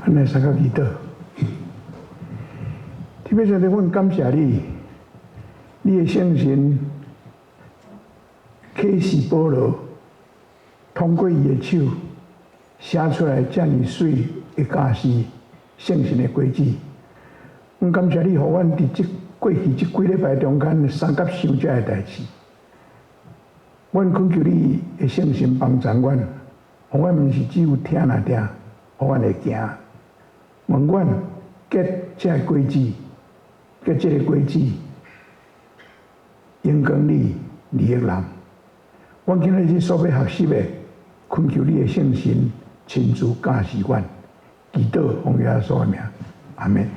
安尼三个祈祷。特别是阮感谢你，你的圣神启示保罗，通过伊的手写出来遮尔水的假释圣神的规矩。阮感谢你，予阮伫过去即几礼拜中间三甲想遮个代志。阮恳求你的圣神帮助阮，予阮毋是只有听啊听，予阮会行。问阮结这个规矩，结这个规矩，应光你利益人。阮今日所要学习的，恳求你的圣神亲自教示阮。祈祷奉耶稣的名，阿门。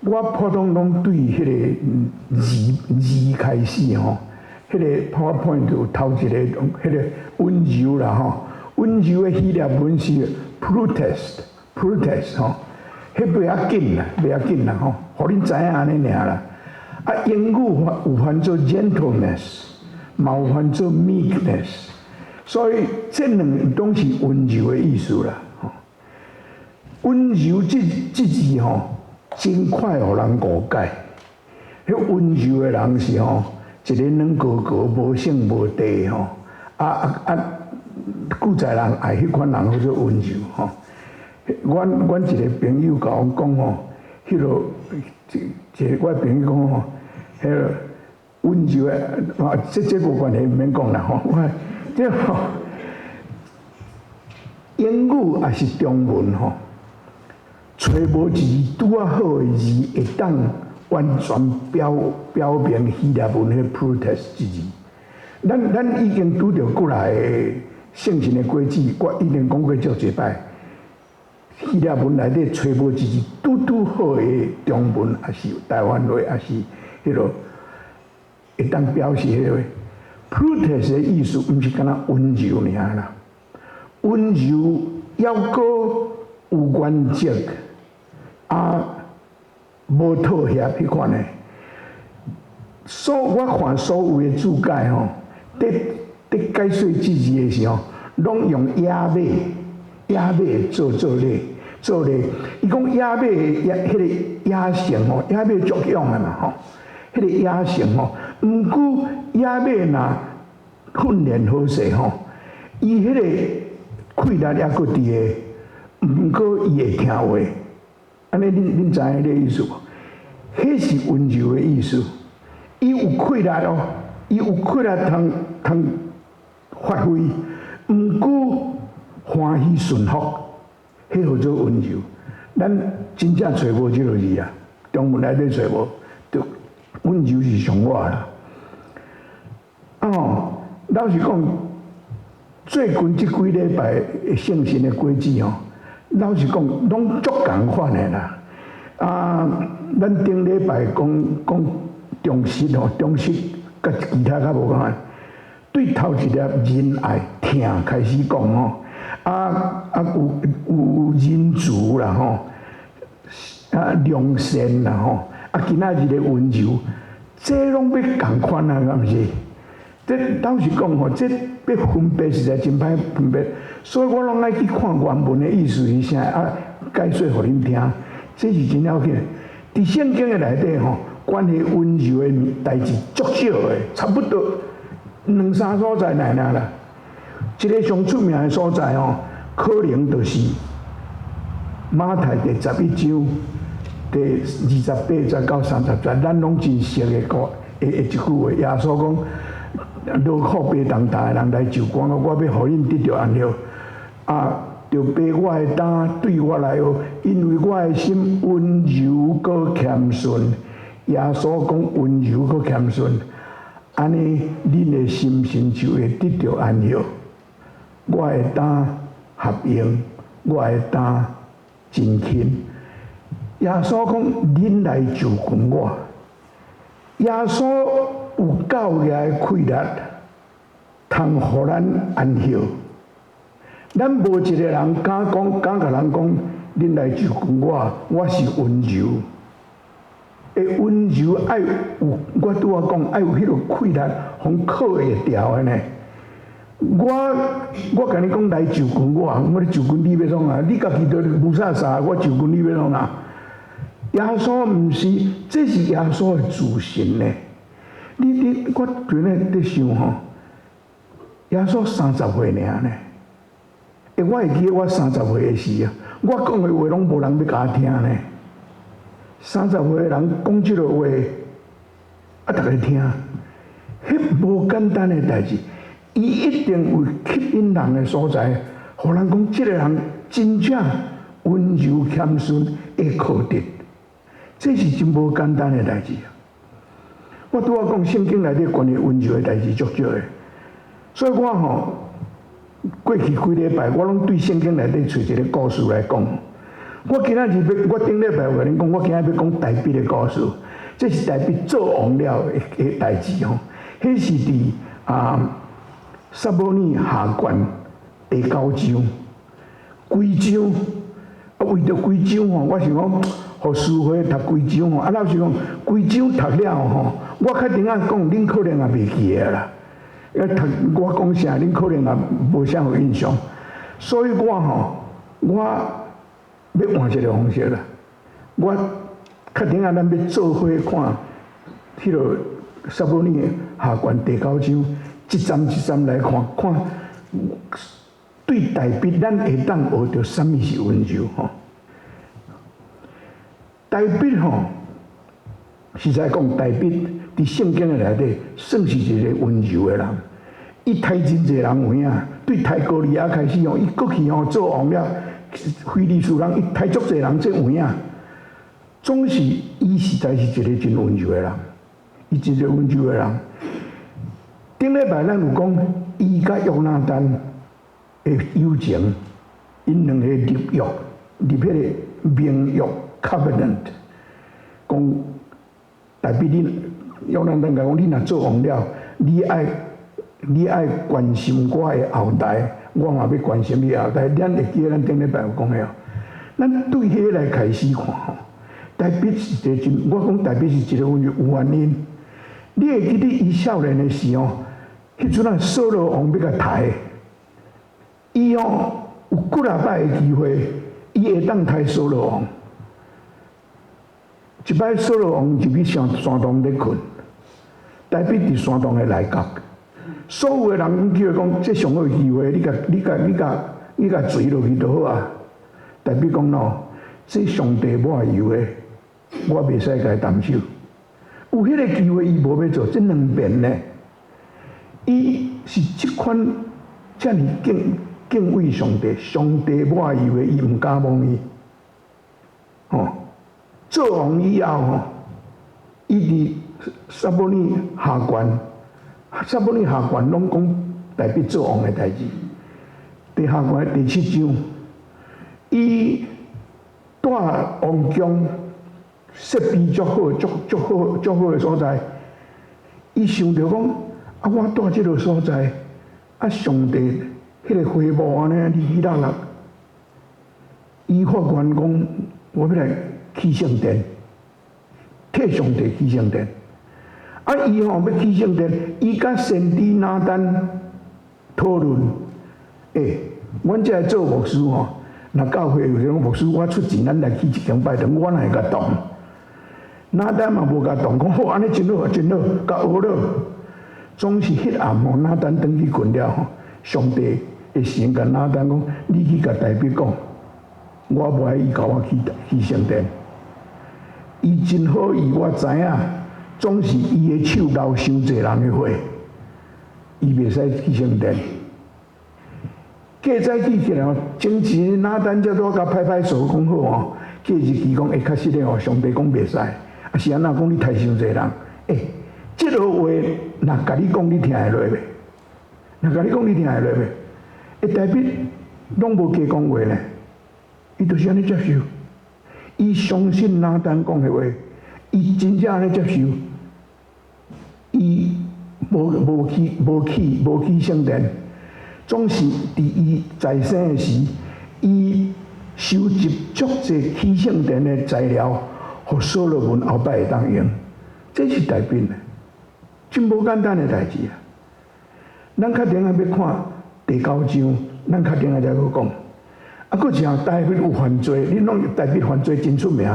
我普通拢对迄个字开始吼，迄个 PowerPoint 有头一个，迄个温柔啦吼，温柔的希腊文是 protest 吼，迄袂要紧啦吼，互恁知影安尼尔啦。啊，英语有翻做 gentleness， 嘛有翻做 meekness， 所以这两都是温柔的意思啦。吼，温柔这字吼。真快互人误解，迄温柔的人是吼，一个软高高、无性无地吼，古早人爱迄款人叫做温柔吼。阮一个朋友甲我讲吼，迄落一个我朋友讲吼，迄个温柔的，这无关系，毋免讲啦吼。我这吼，英语也是中文吼。找无一字拄啊好的字，会当完全表明希腊文迄 protest 之字。咱已经拄着过来的圣神的规矩，我已经讲过足侪摆。希腊文内底找无一字拄好的中文，还是台湾话，还是迄落会当表示迄个 protest 的意思，毋是干那温柔尔啦，温柔要个有原则。无妥协迄款的，我看所有的注解吼，伫解说字字的时候，拢用亚美做咧。伊讲亚美迄个亚性吼，亚美作用的嘛吼，迄个亚性吼，毋过亚美若训练好势吼，伊迄个气力还佫伫个，毋过伊会听话。安尼恁知影迄个意思无？迄是温柔的意思。伊有气力哦，伊有气力通发挥，毋过欢喜顺服，迄叫做温柔。咱真正找无即个字啊，中文内底找无，就温柔是上我啦。老实讲，最近即几礼拜圣神的规矩哦。老实讲，拢足共款的啦。咱顶礼拜讲中式吼，中式甲其他较无共。对头一粒仁爱听开始讲吼，有仁慈啦吼，良善啦吼，今仔日的温柔，这拢要共款啊，敢毋是？这老实讲吼，这要分别实在真歹分别，所以我拢爱去看原文的意思是啥，解说互恁听，这是真要紧。伫圣经的内底吼，关于温柔的代志足少的，差不多两三所在内啦。一个上出名的所在吼，可能就是马太第11章第28节到30节，咱拢真熟的一句话，耶稣讲。劳苦悲重担的人来就讲，我要互恁得到安乐，就背我的担对我来哦，因为我的心温柔搁谦顺。耶稣讲温柔搁谦顺，安尼恁的心神就会得到安乐。我的担合用，我的担真轻。耶稣讲恁来就近我，耶稣。有够个气力，通互咱安歇。咱无一个人敢甲人讲，恁来就近我是温柔。会温柔爱有，我拄仔讲爱有迄个气力，互靠会掉的呢。我甲你讲来就近，我咧就近你要创啊？你家己都无啥啥，我就近你要创啊？耶稣毋是，这是耶稣的自信呢。我最近在想吼，耶稣30岁尔呢。我会记得我30岁的时啊，我讲的话拢无人要甲我听呢。30岁的人讲即个话，逐个听，迄无简单的代志。伊一定有吸引人的所在，互人讲即个人真正温柔谦逊会靠得，这是真无简单的代志。我拄仔讲圣经内底关于温柔的代志足少的，所以我吼过去几礼拜我拢对圣经内底找一个故事来讲。我今仔日我顶礼拜有甲恁讲，我今仔日要讲大卫的故事，这是大卫做王了的代志吼，迄是伫撒母耳下卷第9章，规章为着规章吼，我想讲，互师会读规章吼，老实讲，规章读了吼，我较顶仔讲，恁可能也袂记个啦。读我讲啥，恁可能也无啥有印象。所以我要换一个方式啦。我较顶仔咱要做伙看迄个撒母耳下卷第9章。一站一站来看，对大卫，咱会当学到什么是温柔吼？大卫吼，实在讲，大卫伫圣经的内底算是一个温柔的人。伊杀真侪人有影，对杀歌利亚开始吼，伊过去吼做王了，非利士人伊杀足侪人，这有影。总是伊实在是一个真温柔的人，伊一个温柔的人。顶礼拜咱有讲，伊甲约拿单的友情，因两个立约，立迄个盟约 covenant， 讲大卫你约拿单讲，你若做王了，你爱关心我的后代，我嘛要关心你的后代。咱会记得咱顶礼拜有讲的哦。咱对迄个来开始看吼，大卫是一个真，我讲大卫是一个温柔有原因。你会记得伊少年的时候，迄阵啊，扫罗王要甲杀，伊哦有几啊摆的机会，伊会当杀扫罗王。一摆扫罗王入去山洞咧困，大卫伫山洞的内角，所有的人叫伊讲，这上好的机会，你甲坠落去就好啊。大卫讲喏，这上帝抹油的，我袂使甲伊动手。有迄个机会，伊无要做，这两遍呢。伊是即款遮尔敬畏上帝，上帝抹油的，伊毋敢忘伊。吼，做王以后吼，伊伫撒母耳下卷，撒母耳下卷拢讲大卫做王的代志。第下卷第7章，伊带王宫。设备足好，足好的所在。伊想着讲，我住即个所在，上帝迄个会幕安尼哩哩啦啦。伊发愿讲，我要来起圣殿，替上帝起圣殿。伊要起圣殿，伊甲先知拿单讨论，阮这做牧师吼，若教会有种牧师，我出钱，咱来起一间拜堂，我哪会甲动？拿单嘛无甲动，讲好安尼真好，真好，甲学了。总是迄暗吼，拿单转去困了吼，上帝会先甲拿单讲，你去甲大卫讲，我无爱伊甲我去圣殿。伊真好意，我知影，总是伊的手留伤侪人的血，伊袂使去圣殿。过早起起来吼，前前拿单才拄甲拍手讲好吼，过日期讲会较实的吼，上帝讲袂使。是安那讲你太伤侪人，即个话若甲你讲，你听会落袂？若甲你讲，你听会落袂？大卫拢无加讲话呢，伊就是安尼接受，伊相信拿单讲的话，伊真正安尼接受，伊无去圣殿，总是伫伊在生的时，伊收集足侪去圣殿的材料。互所罗门后摆会当用，这是大卫呢，真无简单的代志啊！咱较顶下要看第9章，咱较顶下才去讲。啊，佫一项台北有犯罪，你拢台北犯罪真出名，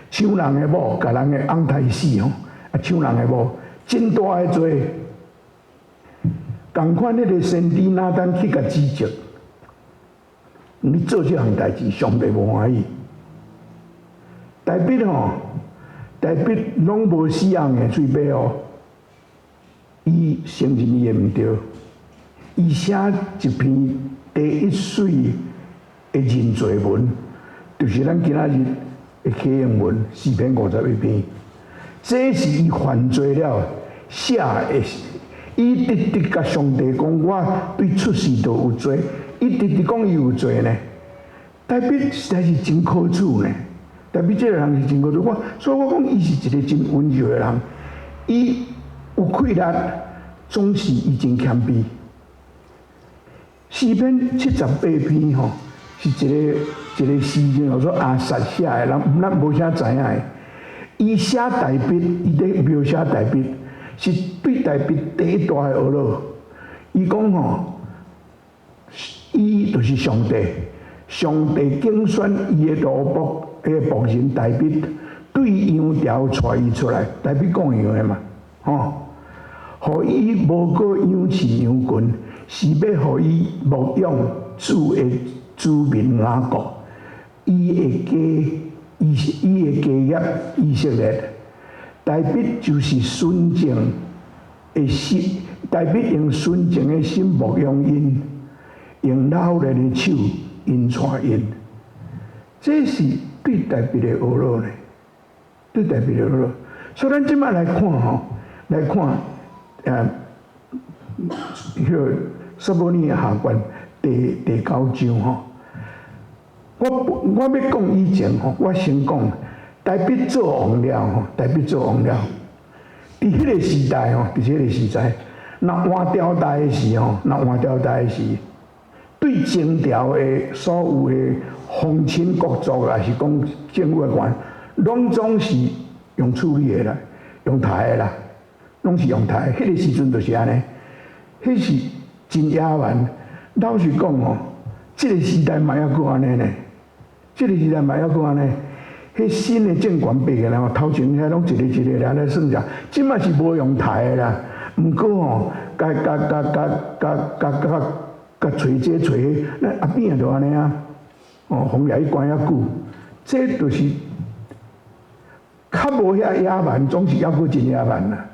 抢人的某，甲人的翁刣死吼，啊抢人的某，真大的罪。共款迄个先知拿单去甲指责，你做这项代志，上帝无欢喜。台北吼，台北拢无死人的嘴巴哦，伊承认伊的毋对，伊写一篇第一水的认罪文，就是咱今仔日的启应文4篇51篇，这是伊犯罪了写的。伊直直甲上帝讲，我对出世都有罪，伊直直讲伊有罪呢。台北实在是真可处呢，台北这个人是真可处。所以我讲，伊是一个真温柔的人，伊有气力，总是伊真谦卑。4篇78篇吼，是一个诗人叫做阿萨写的，咱无啥知影的。伊写台北，伊咧描写台北。是对台北第一大的恶路。伊讲吼，伊就是上帝，上帝竞选伊的奴仆，迄个仆人台北，对羊条带伊出来，台北讲羊的嘛，吼，互伊无过养饲羊群，是要互伊牧养主的子民雅各，伊的家业以色列。台北就是纯正的心，台北用纯正的心牧养因，用老练的手引带因。这是对台北的恶路呢，对台北的恶路。所以咱即摆来看吼，来看迄个撒母耳下卷第9章吼。我要讲以前吼，我先讲。台北做王了吼，台北做王了。伫迄个时代吼，伫迄个时代，若换朝代的时吼，若换朝代的时，对前朝的所有的皇亲国族，也是讲政府官，拢总是用处理的啦，用台的啦，拢是用台。迄个时阵就是安尼，迄是真野蛮。老实讲吼，即个时代嘛还佫安尼呢，即个时代嘛还佫安尼。迄新的政权变个啦，头前遐拢一个一个来算啥，即卖是无用台的啦。毋过吼，甲找这找迄，那阿扁就安尼啊。哦，封掠伊关遐久，这就是较无遐野蛮，总是抑佫真野蛮啦。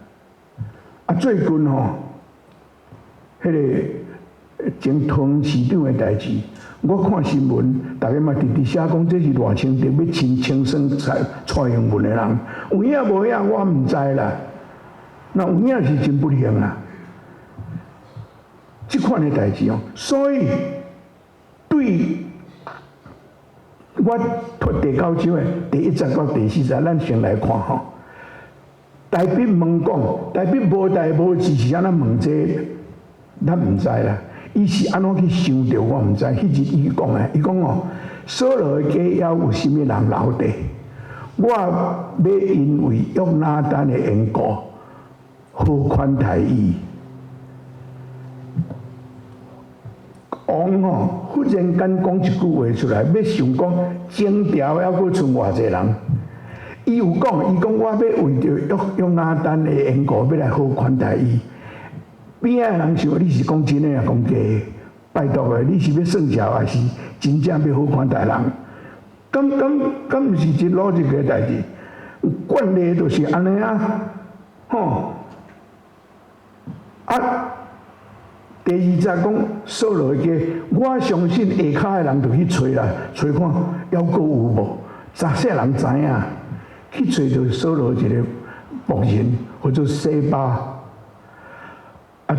啊，最近吼，迄个前通市长的代志。我看新闻，大家嘛直直写讲，这是偌清德要清算蔡英文的人，有影无影我毋知啦。那有影是真不幸啦。即款的代志哦，所以对我读第9章的第1节到第4节，咱先来看吼。台北问讲，台北无代无志是安怎问这，咱毋知啦。伊是安怎去想着，我毋知。迄日伊讲诶，伊讲哦，所罗的家也有啥物人留地？我要因为约拿单的缘故，好款待伊。王吼忽然间讲一句话出来，要想讲前朝还佫剩偌济人。伊有讲，伊讲我要为着约拿单的缘故，要来好款待伊。边仔人想，你是讲真诶，也讲假诶？拜托诶，你是要算账，还是真正要好款待人？敢毋是真逻辑诶代志？惯例就是安尼啊，吼啊！第2节讲扫罗的家，我相信下骹诶人就去找啦，找看还佫有无？杂些人知影，去找着扫罗一个仆人，或者西巴。啊，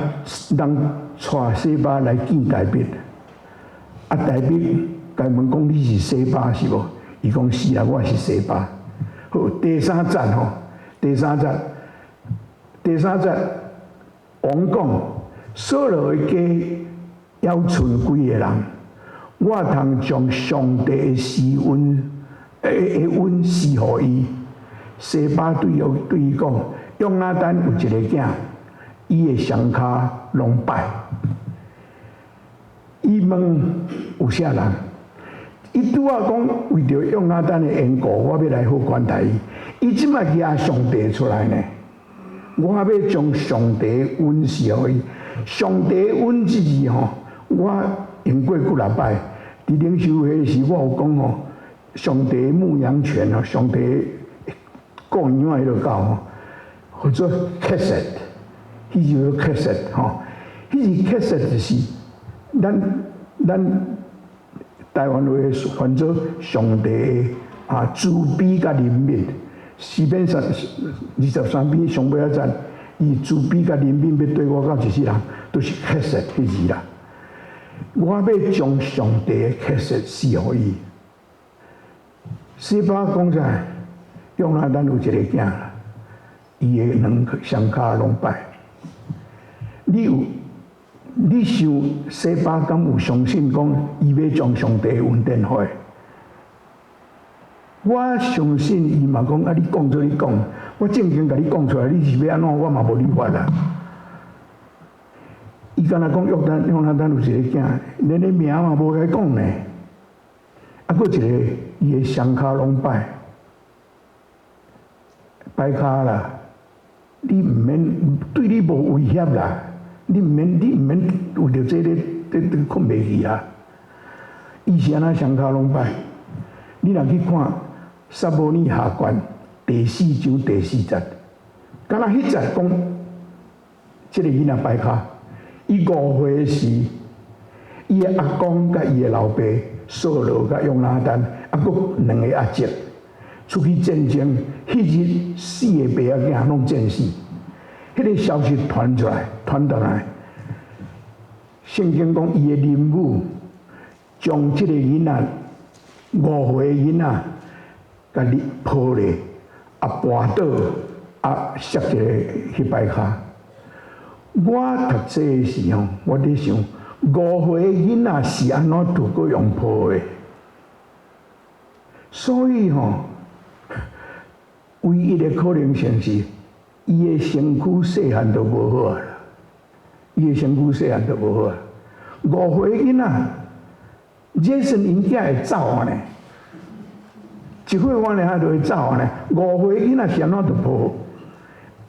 人带西巴来见台北，啊，台北甲问讲你是西巴是无？伊讲是啊，我是西巴。好，第3节吼，第3节，王讲，扫罗的家要剩几个人？我通将上帝的施恩，恩施互伊。西巴对伊讲，约拿单有一个囝。伊的双骹拢摆。伊问有啥人？伊拄仔讲为着约拿单的缘故，我要来好管待伊。伊即摆举上帝出来呢，我要将上帝恩赐互伊。上帝恩这字吼，我用过几啊摆。伫领袖会时，我有讲吼，上帝牧羊犬吼，上帝顾羊仔迄个狗吼，或者 chesed， 迄就叫 chesed 吼，迄是 chesed 就是咱台湾话翻做上帝慈悲甲怜悯。诗篇23篇上尾一站，伊慈悲甲怜悯要对我到一世人，都是 chesed 迄字啦。我要将上帝的 chesed 赐予伊。西巴讲啥？约拿单有一个囝啦，伊的两双骹拢摆。你想西巴敢有相信讲伊要将上帝恩典互？我相信伊嘛讲你讲做你讲，我正经甲你讲出来，你是要安怎，我嘛无理法啦。伊敢若讲约拿单有一个囝，连个名嘛无甲伊讲呢。佫一个伊的双骹拢摆骹啦，你毋免对你无威胁啦，你毋免为着这咧困袂去啊。伊是安那双骹拢摆，你若去看撒母耳下传第4章第4节，敢若迄节讲，即个囡仔摆骹，伊5岁时，伊的阿公甲伊的老爸扫罗甲约拿单，佫2个阿叔出去战争，迄日4个爸仔囝拢战死，迄个消息传出来，圣经讲伊的林母将即个囡仔5岁的囡仔，甲你抱咧，跋倒，摔一个迄摆骹。我读册的时候，我伫想5岁的囡仔是安怎度过用抱的？所以唯一的可能性是，伊的身躯细汉都无好啊！伊的身躯细汉都无好啊！5岁的囡仔，这是因囝会走啊呢？一岁半了还就会走啊呢？5岁的囡仔是安怎就无好？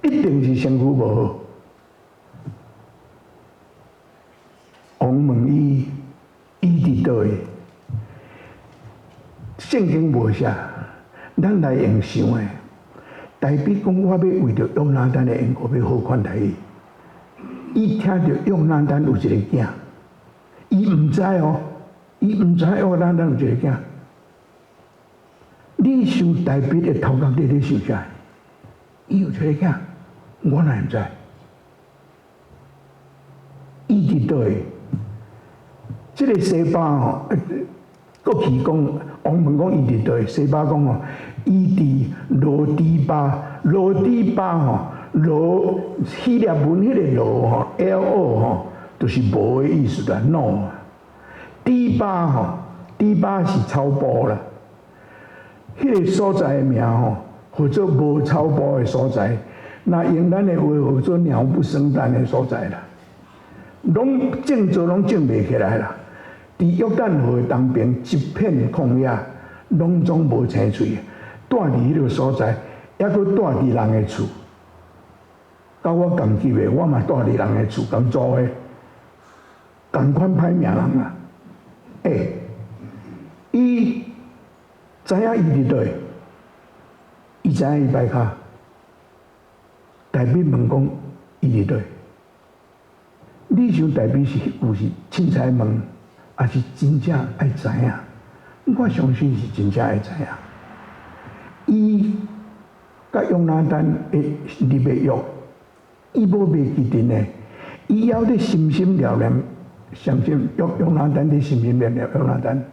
一定是身躯无好。王问伊伫倒位？圣经无写，咱来用想诶。大比讲，我要为着约拿单的缘故，要好款待伊。伊听着约拿单有一个囝，伊毋知哦，伊毋知约拿单有一个囝。你想大比的头壳底咧想啥？伊有一个囝，我哪会知？伊伫倒位？这个西巴过去讲，王问讲伊伫倒位？西巴讲伊伫罗底巴。罗底巴罗希腊文迄个罗LO 就是无的意思啦 ，no。底巴底巴是草埔啦，迄个所在的名或者无草埔的所在，那用咱的话或者鸟不生蛋的所在啦，拢种做拢种袂起来啦。伫约旦河东边一片旷野，拢总无青翠，住伫迄个所在。抑佫住伫人的厝，甲我同级的，我嘛住伫人的厝，共租的，同款歹命人啊！伊知影伊伫倒位，伊知影伊摆骹，大比问讲伊伫倒位，你想大比是有是凊彩问，还是真正爱知影？我相信是真正爱知影。伊甲约拿单的立的约，伊无袂记定呢。伊还咧心心念念，相信约拿单咧心心念念约拿单。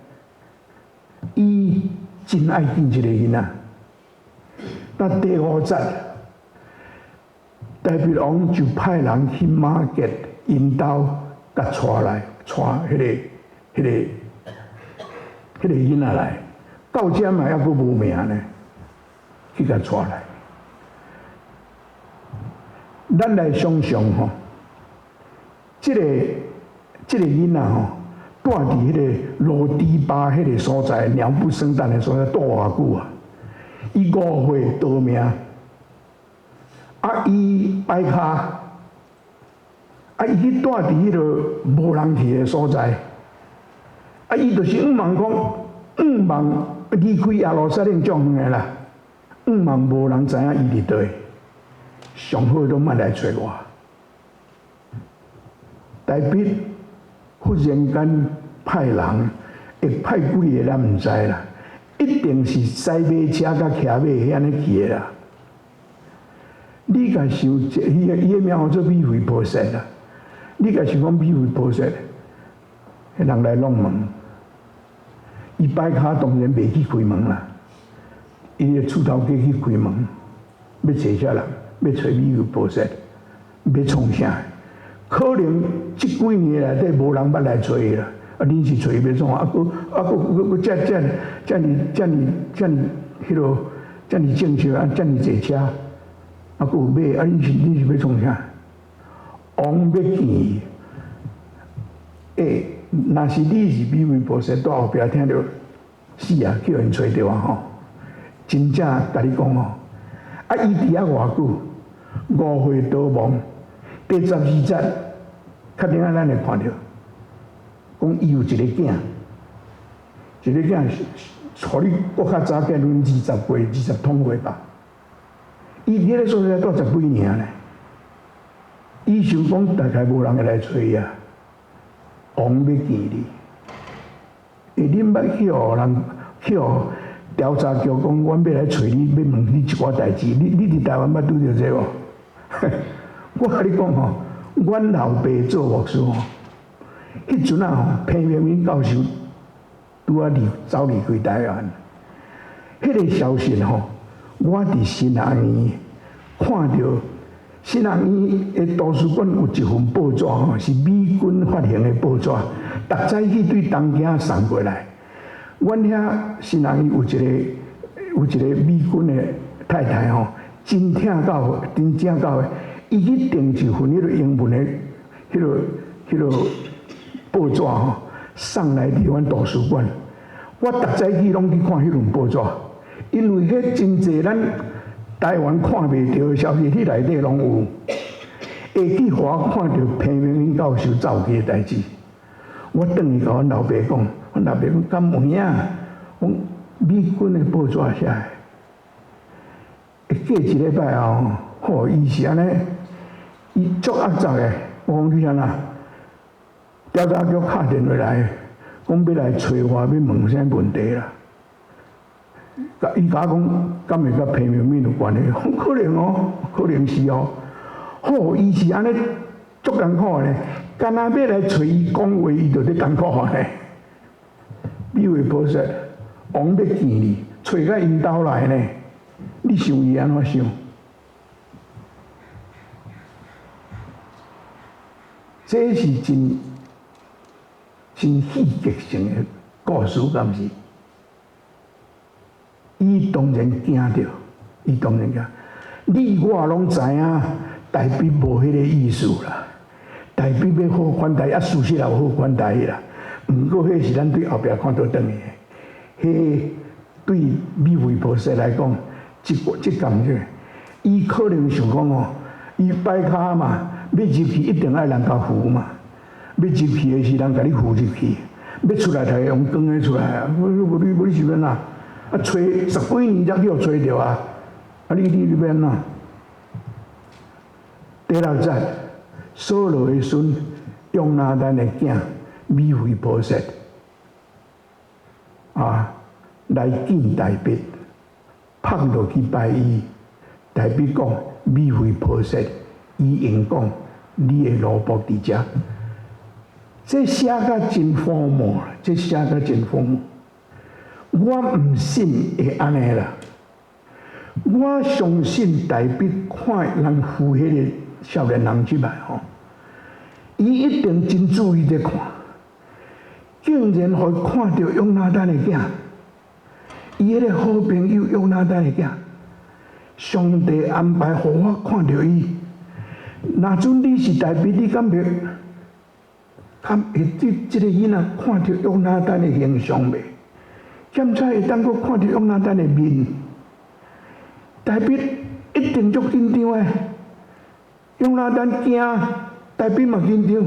伊真爱见一个囡仔。但第5节，大比王就派人去马吉引导，甲带来，带迄个囡仔来。到这嘛还佫无名呢。去甲带来，咱来想象吼，即个囡仔吼，住伫迄个罗迪巴迄个所在，鸟不生蛋的所在，住偌久啊？伊5岁得命，伊摆骹，伊去住伫迄个无人去的所在，伊就是望离开耶路撒冷足远的啦，望无人知影伊伫倒，上好都莫来找我。大笔忽然间派人，会派几个咱毋知啦，一定是驶马车甲骑马遐尼去的啦。你甲想，伊个名叫做米非波设啦。你甲想讲米非波设，迄人来弄门，伊摆骹当然袂去开门啦。伊个厝头家去开门，要找啥人？要找米非波设，要创啥？可能即几年内底无人捌来找伊啦。恁是找伊要创？佫遮尔迄落遮尔正式遮尔济车。佫有马，恁是要创啥？王要见伊，若是你是米非波设，在后壁听到是啊，叫人找着啊吼，真正甲你讲吼，伊伫遐偌久，5岁逃亡，第12节，确定咱会看到，讲伊有一个囝，互你搁较早结婚20通岁吧。伊伫个所在住10几年咧，伊想讲大概无人会来找伊啊，王要见你。恁捌人调查局讲，阮要来找你，要问你一寡代志。你伫台湾捌拄着这无？我甲你讲吼，阮老爸做牧师吼，迄阵啊吼，彭明敏教授拄啊走离开台湾，迄个消息吼。我伫新学院看到新学院的图书馆有一份报纸吼，是美军发行的报纸，逐早去对东京送过来。阮遐新学院有一个美军的太太吼，真正到，伊去订一份迄个英文的迄个报纸吼，送来伫阮图书馆。我逐早去拢去看迄份报纸。因为迄真侪咱台湾看袂到的消息，迄内底拢有，会去互我看到彭明敏教授走去的代志。我转去甲阮老爸讲，阮老爸讲敢有影？讲美军的报纸写的。过一礼拜后，吼，伊是安尼，伊足恶杂的。我讲你安那？调查局敲电话来，讲要来找我，要问啥问题啦？伊甲我讲，敢会甲彭明敏有关系？可能哦，可能是哦。好，伊是安尼足艰苦呢，干那要来找伊讲话，伊就咧艰苦呢。米非波设，王要见你，找到因兜来呢。你想伊安怎想？这是真戏剧性的故事，敢是？伊当然惊着，你我拢知影，大笔无迄个意思啦。大笔要好款待，事实也有好款待啦。毋过迄是咱对后壁看倒转去的。迄对米非波设来讲，即感觉，伊可能想讲哦，伊摆骹嘛，要入去一定爱人甲扶嘛。要入去的时人甲你扶入去，要出来才会用光的出来啊！你是要哪？啊，找10几年才叫找着啊！你要哪？第6节，扫罗的孙约拿单的囝米非波设来见大笔，拍落去拜伊。大笔讲米非波设，伊应讲你的奴仆伫遮。这写甲真荒谬啦！我毋信会安尼啦。我相信大笔看人扶迄个少年人出来吼，伊一定真注意在看，竟然互伊看到约拿单的囝，伊迄个好朋友约拿单的囝，上帝安排互我看到伊，若准你是大笔，你敢袂？敢会对即个囡仔看到约拿单的形象袂？检查会当阁看到约拿单的面，大笔一定足紧张诶。约拿单惊，大笔嘛紧张，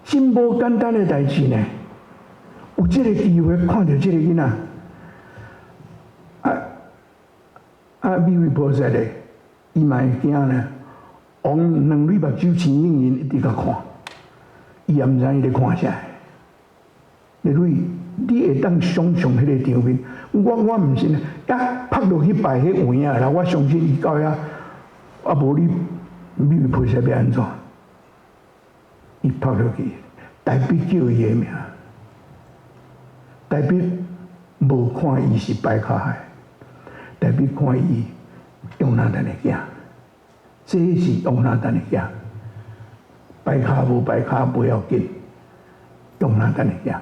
真无简单的代志呢。有即个机会看到即个囡仔，美位菩萨咧，伊嘛会惊呢。王两蕊目睭青盈盈，一直甲看，伊也毋知伊咧看啥。丽蕊，你会当想象迄个场面？我毋信啊！拍落去摆迄位啊啦，我相信伊到遐，无你美位菩萨要安怎？伊拍落去，大笔叫伊个名。大笔无看伊是白卡的，大笔看伊约拿单的囝，这是约拿单的囝。白卡无白卡不要紧，约拿单的囝。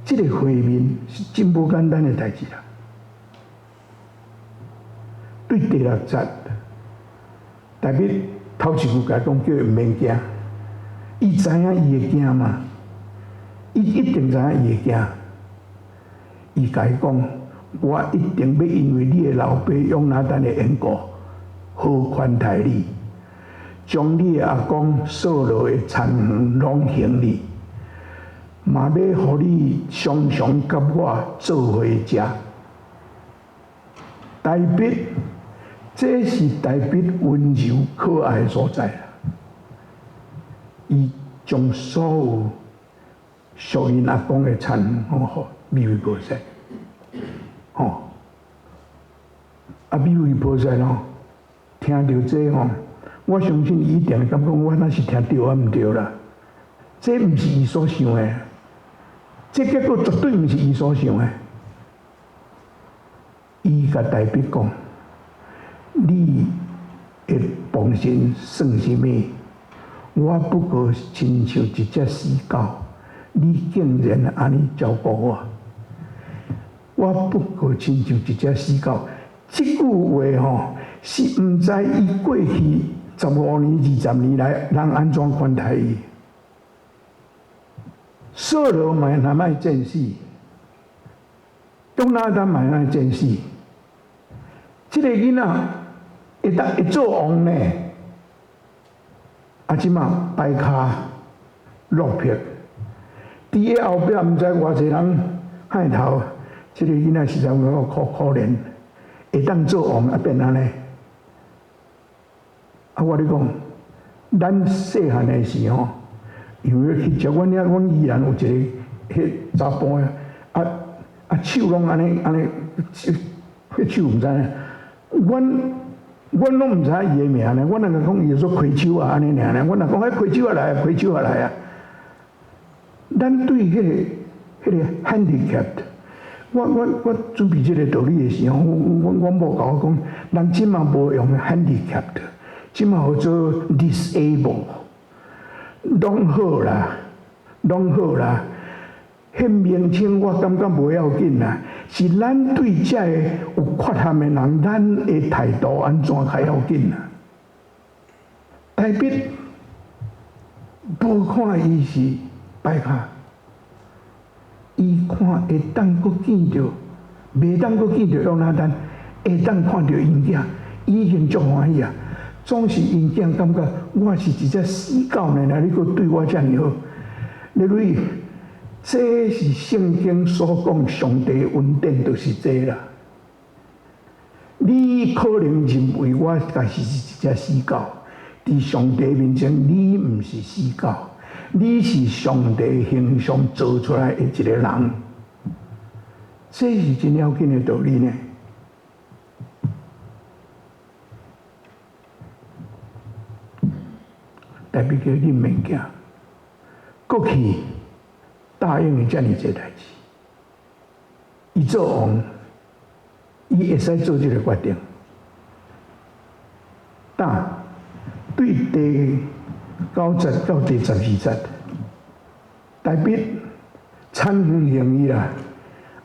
这个会面是真无简单的代志啦。对第六节，大笔头一句甲讲叫伊毋免惊。伊知影伊会惊嘛？伊一定知影伊会惊。伊甲伊讲：我一定要因为你的老爸约拿单的缘故，好款待你，将你的阿公扫落的田园拢还你，嘛要互你常常甲我做伙食。大笔，这是大笔温柔可爱的所在啦。伊将所有属因阿公的田园，互美位菩萨，美位菩萨听到这我相信伊一定会感觉我那是听对啊，毋对啦。这毋是伊所想的，这结果绝对毋是伊所想的。伊甲大笔讲：你的奉献算什么？我不过亲像一只死狗，你竟然安尼照顾我。我不过亲像一只死狗，这句话是毋知伊过去15年、20年来人安怎款待伊。扫罗嘛那卖战死，约拿单嘛那战死。这个囡仔会做王呢？即马摆骹落魄，伫个后壁毋知偌济人害头，即个囡仔实在有可怜，会当做王变安尼。我咧讲，咱细汉的时因为去食阮宜兰有一个迄查甫的，手拢安尼，迄手毋知呢，阮拢毋知伊个名呢，阮若讲伊做开手啊安尼尔呢，阮若讲开手啊来啊，开手啊来啊。咱对迄个 handicap， 我准备即个道理的时候，我某甲我讲，人即嘛无用 handicap， 即嘛叫做 disable， 拢好啦，拢好啦。迄名称我感觉无要紧啦，是咱对遮个有缺陷的人，咱的态度安怎较要紧啦？大笔无看伊是摆卡，伊看会当阁见着，袂当阁见着约拿单，会当看着因囝，已经足欢喜啊！总是因囝感觉我是一只死狗呢，你阁对我遮尔好，你蕊。这是圣经所讲上帝的恩典，就是这啦。你可能认为我家是一只死狗，在上帝面前，你毋是死狗，你是上帝形象做出来的一个人。这是真要紧的道理呢。代表叫你免惊，过去。答应伊遮尔济代志，伊做王，伊会使做即个决定。但对第9节到第12节，大笔参与行伊啦，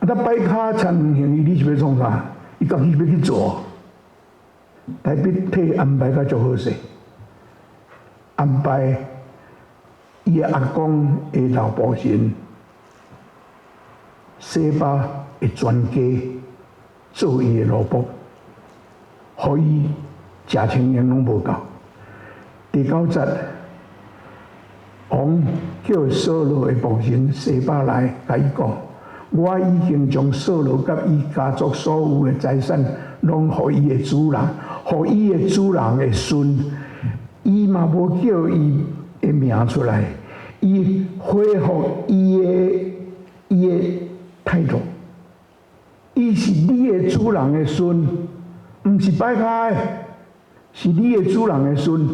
摆骹参与行伊，你是要创啥？伊家己要去做，台北替安排甲足好势，安排伊阿公的老婆神西巴的全家做伊的老婆，互伊食清闲拢无够。第9节，王叫扫罗的仆人西巴来，甲伊讲：我已经将扫罗甲伊家族所有的财产，拢互伊的主人，互伊的主人的孙。伊嘛无叫伊的名出来，伊恢复伊的态度。伊是你的主人的孙，毋是摆卡的，是你的主人的孙。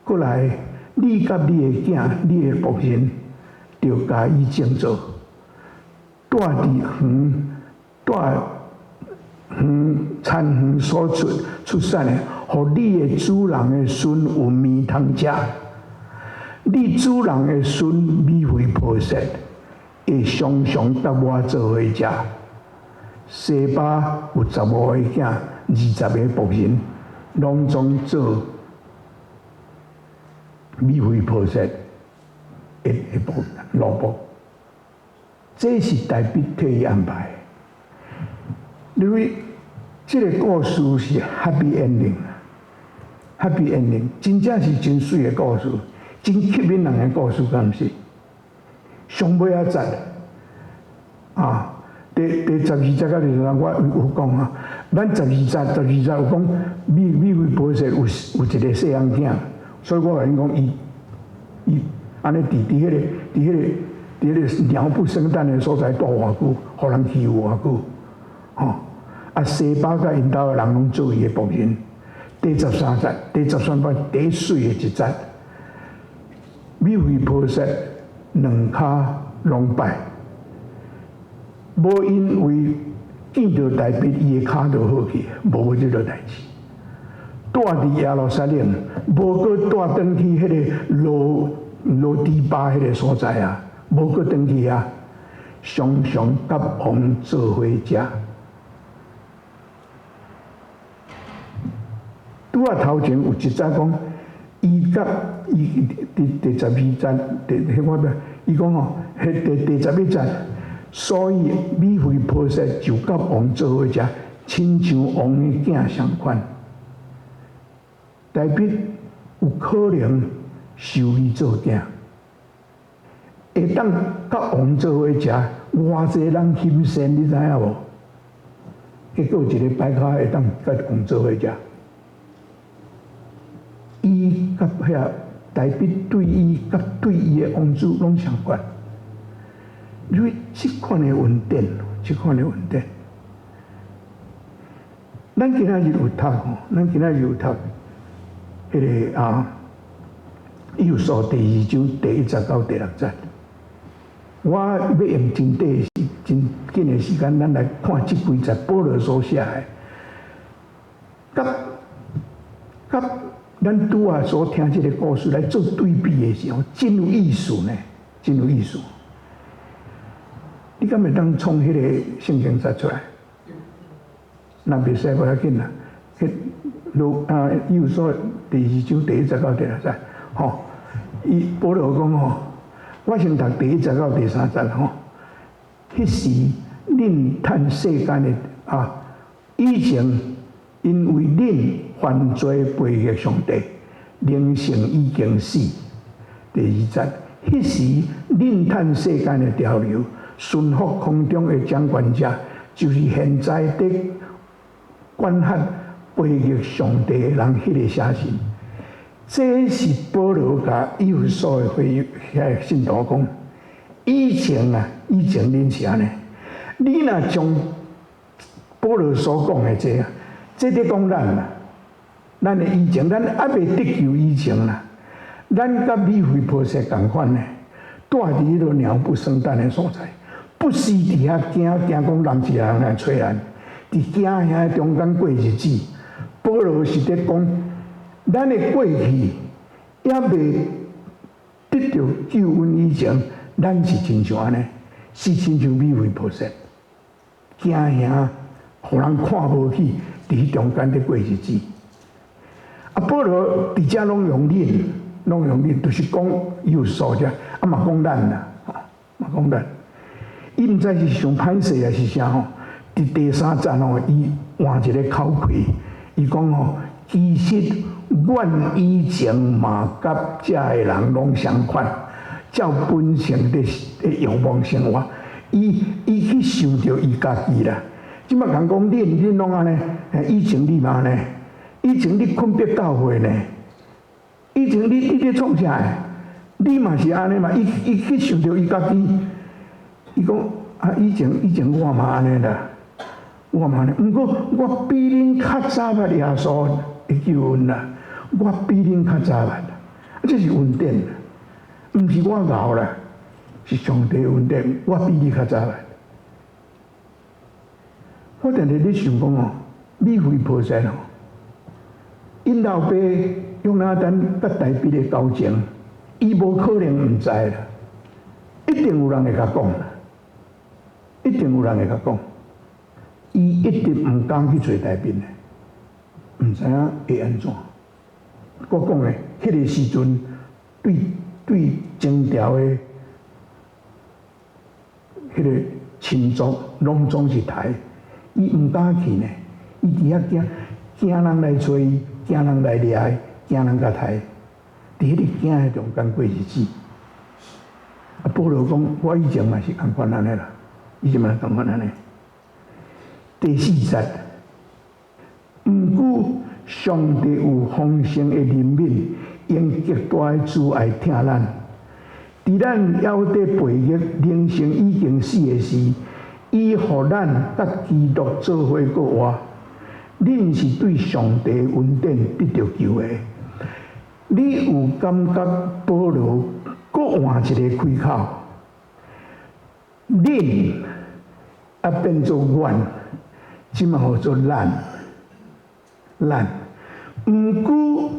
过来，你甲你的囝、你的仆人，着甲伊种做，带伫田园所出产的，互你的主人的孙有面通食。你主人的孙米非波设，会常常甲我做伙食。西巴有15个囝，20个仆人，拢总做米非波设的老婆。这是台北替伊安排。因为这个故事是 happy ending，happy ending， 真正是真水的故事，真吸引人的故事，敢毋是？上尾啊节啊，第12节到23，我有讲啊，咱12节有讲米非波设有一个细汉囝，所以我甲因讲伊安尼伫迄个鸟不生蛋的所在住偌久，互人欺负偌久，吼。啊，西巴甲因兜的人拢做伊的仆人。第13节，第13节第水的一节，米非波设2骹拢拜，无因为见到台北伊的骹就好去，无即个代志。住伫耶路撒冷，无搁住转去迄个罗底巴迄个所在啊，无搁转去啊，常常甲王做伙食。拄啊头前有一节讲，伊甲伊第12节，我伊讲吼，第11节，所以米非波设就甲王做伙食，亲像王的囝相款。台北有可能收伊做囝，会当甲王做伙食，偌济人欣羡，你知影无？结果一个摆卡会当甲王做伙食。伊甲遐台北对伊甲对伊的王子拢相关，因为即款的稳定，咱今仔日有读吼，迄个约书第2章第1节到第6节。我要用真紧的时间，咱来看即几节保罗所写的，甲咱拄啊所听这个故事来做对比的时候，真有意思呢，真有意思。你敢会当创迄个圣经节出来？那袂使无要紧啦。约书第2章第1节到第6节，吼，保罗讲吼，我先读第1节到第3节吼。迄时恁趁世间的以前因为恁犯罪背逆上帝，灵性已经死。第2节，迄时恁趁世间的潮流，顺服空中的掌权者，就是现在的管辖背逆上帝的人，迄个写信。这是保罗甲以弗所的信徒讲，以前恁是安尼，你若将保罗所讲的这在讲咱啦，咱的以前，咱还未得救以前啦，咱甲米非波设同款呢，住伫迄个鸟不生蛋的所在，不时伫遐惊讲人一人来找咱，伫惊遐中间过日子。保罗是在讲，咱的过去也未得到救恩以前，咱是亲像安尼，是亲像米非波设，惊遐，互人看无起，伫伫中间咧过日子。保罗伫遮拢用恁，就是讲伊有数者，嘛讲咱啦，嘛讲咱。伊毋知是上歹势还是啥吼？伫第3站吼，伊换一个口气，伊讲吼，其实阮以前嘛甲遮个人拢相款，照本性的欲望生活。伊去想着伊家己啦。即摆人讲恁拢安尼，以前你嘛呢？以前你困伫教会呢？以前你咧创啥个？你嘛是安尼嘛？伊去想着伊家己，伊讲以前我嘛安尼啦，我嘛安尼。毋过我比恁较早捌耶稣的救恩啦，我比恁较早捌，这是恩典，毋是我熬啦。是上帝恩典，我比你较早来。我定定咧想讲哦，美非菩萨哦，因老爸约拿单甲大卫的交情，伊无可能毋知啦，一定有人会甲讲啦，一定有人会甲讲，伊一定毋敢去做大兵的，毋知影会安怎。我讲的，迄个时阵对前朝的。迄个亲族拢总是抬，伊毋敢去呢。伊伫遐惊人来找伊，惊人来掠伊，惊人甲抬。伫迄个惊的中间过日子。保罗讲，我以前嘛是共款安尼啦，以前嘛共款安尼。第4节，毋过上帝有丰盛的怜悯，用极大的慈爱疼咱。伫咱还在背逆灵性已经死的时，伊互咱甲基督做伙过活，恁是对上帝恩典得到救的。你有感觉保罗搁换一个开口？恁变做阮，即嘛号做咱。毋过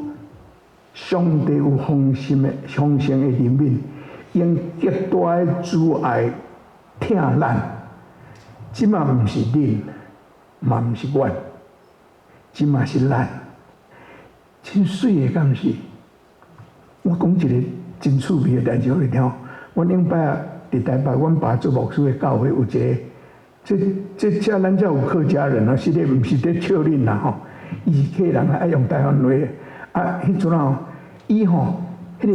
上帝有丰盛的怜悯。用极大的慈爱疼咱，即嘛毋是恁，嘛毋是阮，即嘛是咱，真水的，敢毋是？我讲一个真趣味的代志，互你听。阮顶摆啊，伫台北，阮爸做牧师的教会有一个，这咱才有客家人啊，实在毋是咧笑恁啦吼，伊是客人爱用台湾话迄阵吼，伊吼迄个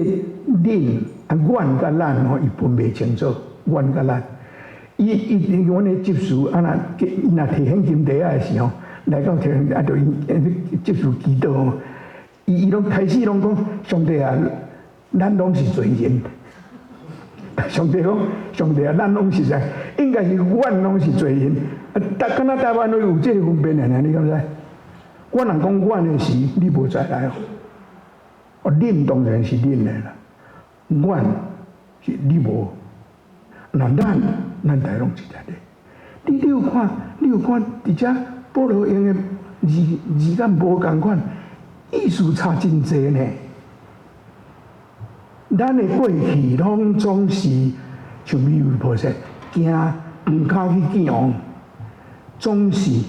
恁。阮甲咱吼，伊分袂清楚。阮甲咱，伊阮咧接受，伊若摕现金袋的时候，来到摕现金，就接受基督吼。伊拢开始拢讲，上帝啊，咱拢是罪人。上帝讲，上帝啊，咱拢是啥？应该是阮拢是罪人。敢若台湾话有这个分辨的呢？你敢知？我若讲阮的时，你无知来哦。恁当然是恁的啦。阮是你无，那咱大拢是在的。你有看，伫遮保罗用的字眼无共款，意思差真济呢。咱的过去拢总是像美非菩萨，惊毋敢去见王，总是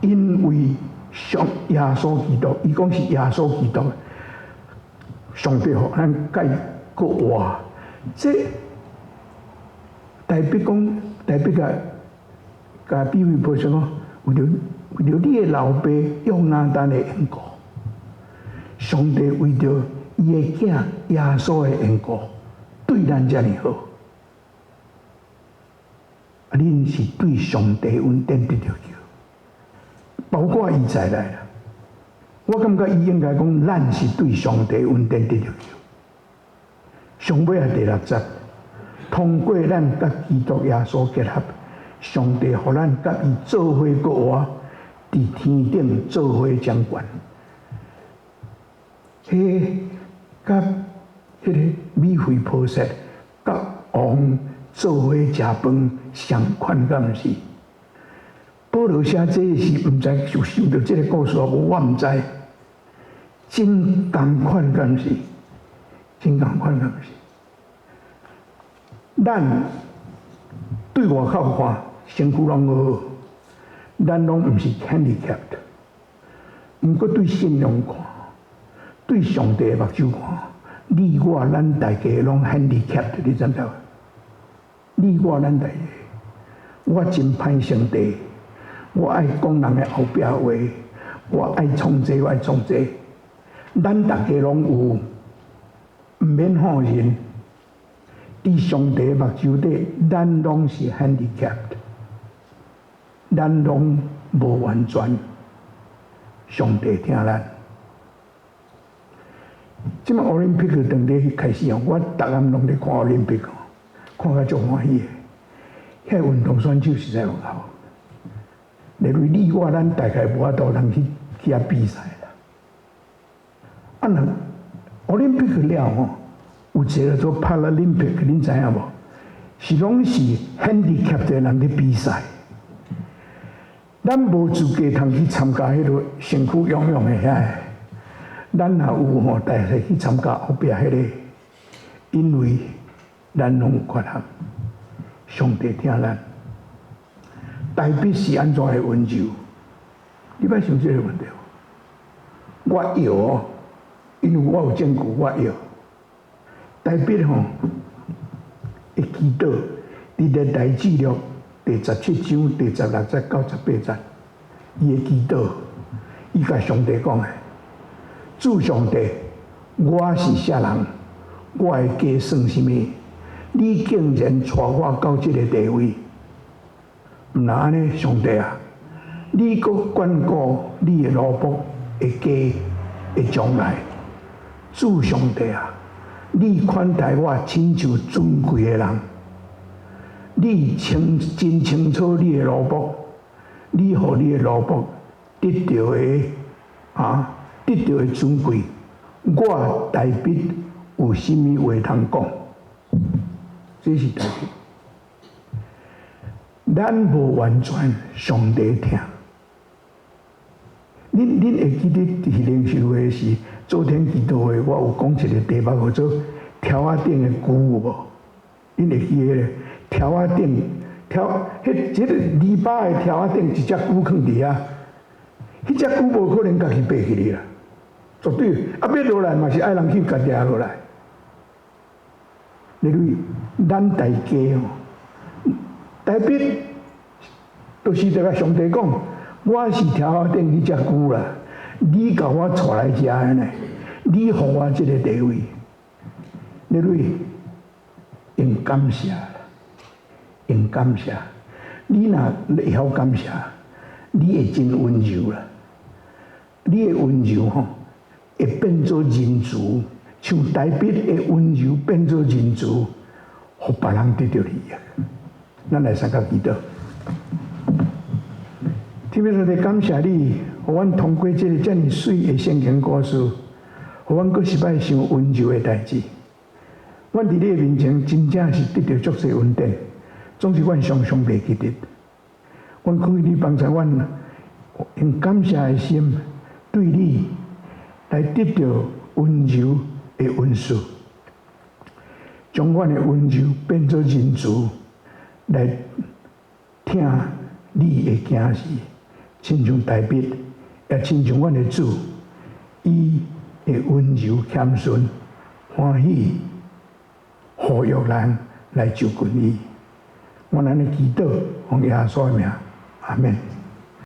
因为上耶稣基督，伊讲是耶稣基督。上帝互咱解国活，这代表甲比喻菩萨讲，为着你的老爸用拿单的缘故，上帝为着伊的囝耶稣的缘故，对咱遮尔好。恁是对上帝恩典得到救，包括伊在内啦。我感觉伊应该讲，咱是对上帝恩典得到救。上尾啊第6节，通过咱甲基督耶稣结合，上帝互咱甲伊做伙过活，伫天顶做伙掌权。甲迄个美非菩萨甲王做伙食饭相款，敢毋是？保罗写这是毋知就想到这个故事无，我毋知。真共款，敢毋是？真共款，敢毋是？咱对外口看，身躯拢好，咱拢毋是 handicapped， 毋过对信仰看，对上帝的目睭看，你我咱大家拢 handicapped， 你知唔知？你我咱大家，我真歹生地，我爱讲人的后壁话，我爱创这，我爱创这，咱大家拢有，毋免否认。伫上帝目睭底，咱拢是 handicapped， 咱拢无完全。上帝听咱。即摆奥林匹克当日开始哦，我逐暗拢咧看奥林匹克，看甲足欢喜的。遐运动选手实在有够，例如你我咱大概无法度通去遐比赛啦。啊，若奥林匹克了吼。有一个叫做 Paralympic， 恁知影无？是拢是 handicap 的人咧比赛。咱无资格通去参加迄个身躯勇勇的遐。咱若有吼，大概去参加后壁迄个，因为咱拢有缺陷。上帝听咱。大笔是安怎的温柔？你捌想这个问题无？我摇哦，因为我有证据，我摇。台北吼，会祈祷，伫历代志录第17章第16节到18节，伊会祈祷，伊甲上帝讲诶：主上帝，我是啥人？我的家算什么？你竟然带我到这个地位？毋然安尼，上帝啊，你阁眷顾你的奴仆的家的将来。主上帝啊！你款待我亲像尊贵的人，你真清楚你的奴仆，你予你的奴仆得到的得到的尊贵。我大笔有甚物话通讲？这是大笔。咱无完全，上帝听。恁会记得伫灵修会时，昨天祈祷会，我有讲一个题目叫做“条仔顶的鼓”无？恁会记得条仔顶迄个篱笆的条仔顶一只鼓放伫遐，迄只鼓无可能家己爬起来啦，绝对。啊，要落来嘛是爱人去甲抓落来。例如咱大家吼，台北就是这个上帝讲。我是条仔顶迄只牛啦，你甲我带来遮安尼，你予我即个地位，你蕊用感谢，用感谢。你若会晓感谢，你会真温柔啦。你的温柔吼，会变做仁慈，像台北的温柔变做仁慈，互别人得到利益。咱来三甲祈祷。特别是感谢你，互阮通过这个遮尔水的圣经故事，互阮阁一摆想温柔的代志。阮伫你的面前，真正是得到足侪恩典，总是阮常常袂记得。阮恳求你帮助阮，用感谢的心对你来得到温柔的恩赐，将阮的温柔变作仁慈，来听你的警示。亲像大笔，也亲像阮的主，伊会温柔谦逊，欢喜，呼吁人来就近伊。我安尼祈祷，奉耶稣的名，阿门。